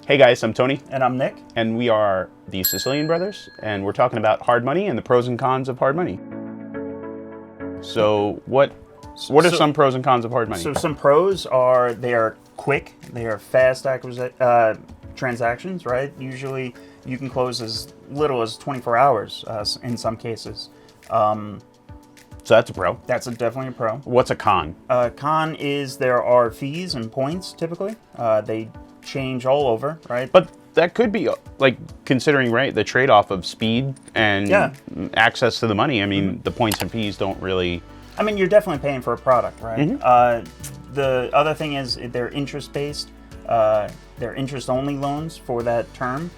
Hey guys, I'm Tony. And I'm Nick. And we are the Sicilian brothers, and we're talking about hard money and the pros and cons of hard money. So what are some pros and cons of hard money? So some pros are they are quick, they are fast transactions, right? Usually you can close as little as 24 hours in some cases. So that's a pro. That's definitely a pro. What's a con? Con is there are fees and points typically. They change all over, right? But that could be like considering, right, the trade-off of speed and access to the money. I mean, the points and fees don't really... I mean, you're definitely paying for a product, right? Mm-hmm. The other thing is they're interest-based. They're interest-only loans for that term.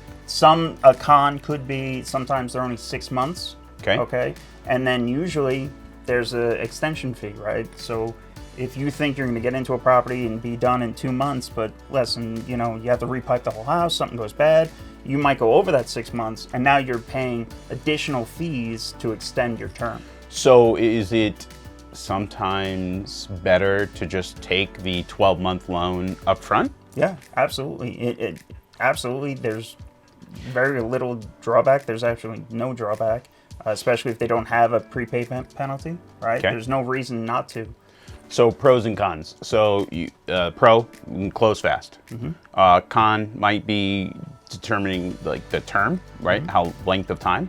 A con could be sometimes they're only 6 months. Okay. And then usually there's an extension fee, right? So if you think you're going to get into a property and be done in 2 months, but listen, you have to repipe the whole house, something goes bad, you might go over that 6 months, and now you're paying additional fees to extend your term. So is it sometimes better to just take the 12-month loan up front? Yeah, absolutely. Absolutely. There's very little drawback. There's actually no drawback, especially if they don't have a prepayment penalty, right? Okay. There's no reason not to. So pros and cons. So pro, you can close fast. Mm-hmm. Con might be determining like the term, right? Mm-hmm. How length of time.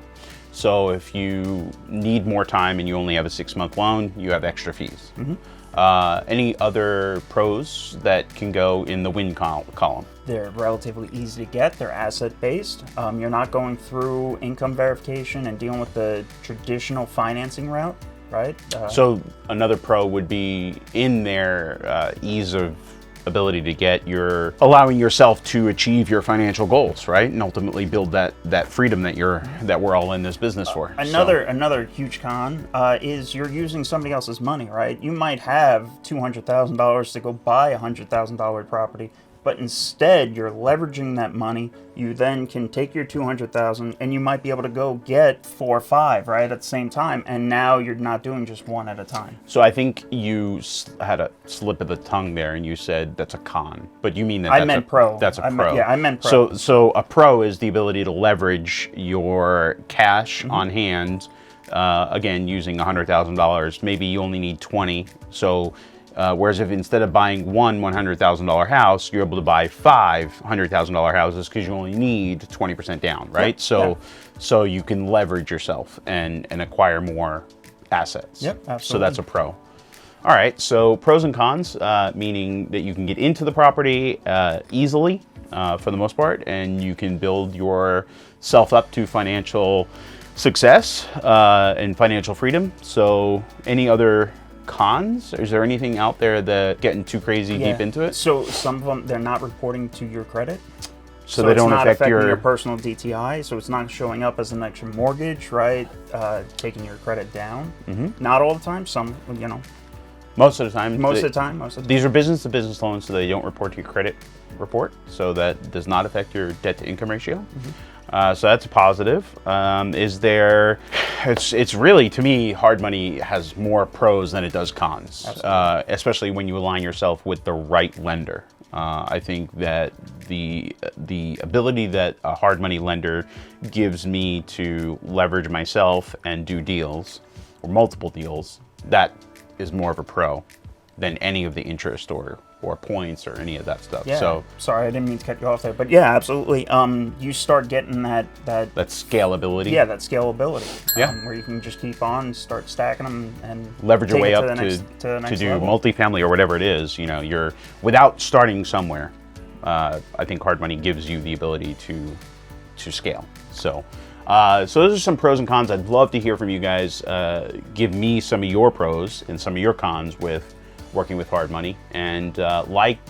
So if you need more time and you only have a 6-month loan, you have extra fees. Mm-hmm. Any other pros that can go in the win column? They're relatively easy to get. They're asset-based. You're not going through income verification and dealing with the traditional financing route, right? So another pro would be in their ease of ability to get allowing yourself to achieve your financial goals, right? And ultimately build that freedom that we're all in this business for. Another huge con is you're using somebody else's money, right? You might have $200,000 to go buy a $100,000 property, but instead you're leveraging that money. You then can take your $200,000 and you might be able to go get 4 or 5, right, at the same time. And now you're not doing just one at a time. So I think you had a slip of the tongue there and you said that's a con, but you mean that I meant pro. That's a pro. I meant pro. So a pro is the ability to leverage your cash on hand. Again, using $100,000, maybe you only need 20. So whereas if instead of buying one $100,000 house, you're able to buy 5 $100,000 houses because you only need 20% down, right? Yep. So you can leverage yourself and acquire more assets. Yep, absolutely. So that's a pro. All right, so pros and cons, meaning that you can get into the property easily for the most part, and you can build yourself up to financial success and financial freedom. So any other cons? Is there anything out there that getting too crazy deep into it? So some of them, they're not reporting to your credit. So they don't affect your personal DTI. So it's not showing up as an extra mortgage, right? Taking your credit down. Mm-hmm. Not all the time. Some, Most of the time. Most of the time. These are business-to-business loans, so they don't report to your credit report. So that does not affect your debt-to-income ratio. Mm-hmm. So that's a positive. It's really, to me, hard money has more pros than it does cons, especially when you align yourself with the right lender. I think that the ability that a hard money lender gives me to leverage myself and do deals, or multiple deals, that is more of a pro than any of the interest or points or any of that stuff. Yeah. So sorry, I didn't mean to cut you off there, but yeah, absolutely. You start getting that scalability. Yeah, that scalability. Yeah, where you can just keep on, start stacking them, and leverage your way up to do level. Multifamily or whatever it is. You're without starting somewhere. I think hard money gives you the ability to scale. So those are some pros and cons. I'd love to hear from you guys. Give me some of your pros and some of your cons with working with hard money, and like,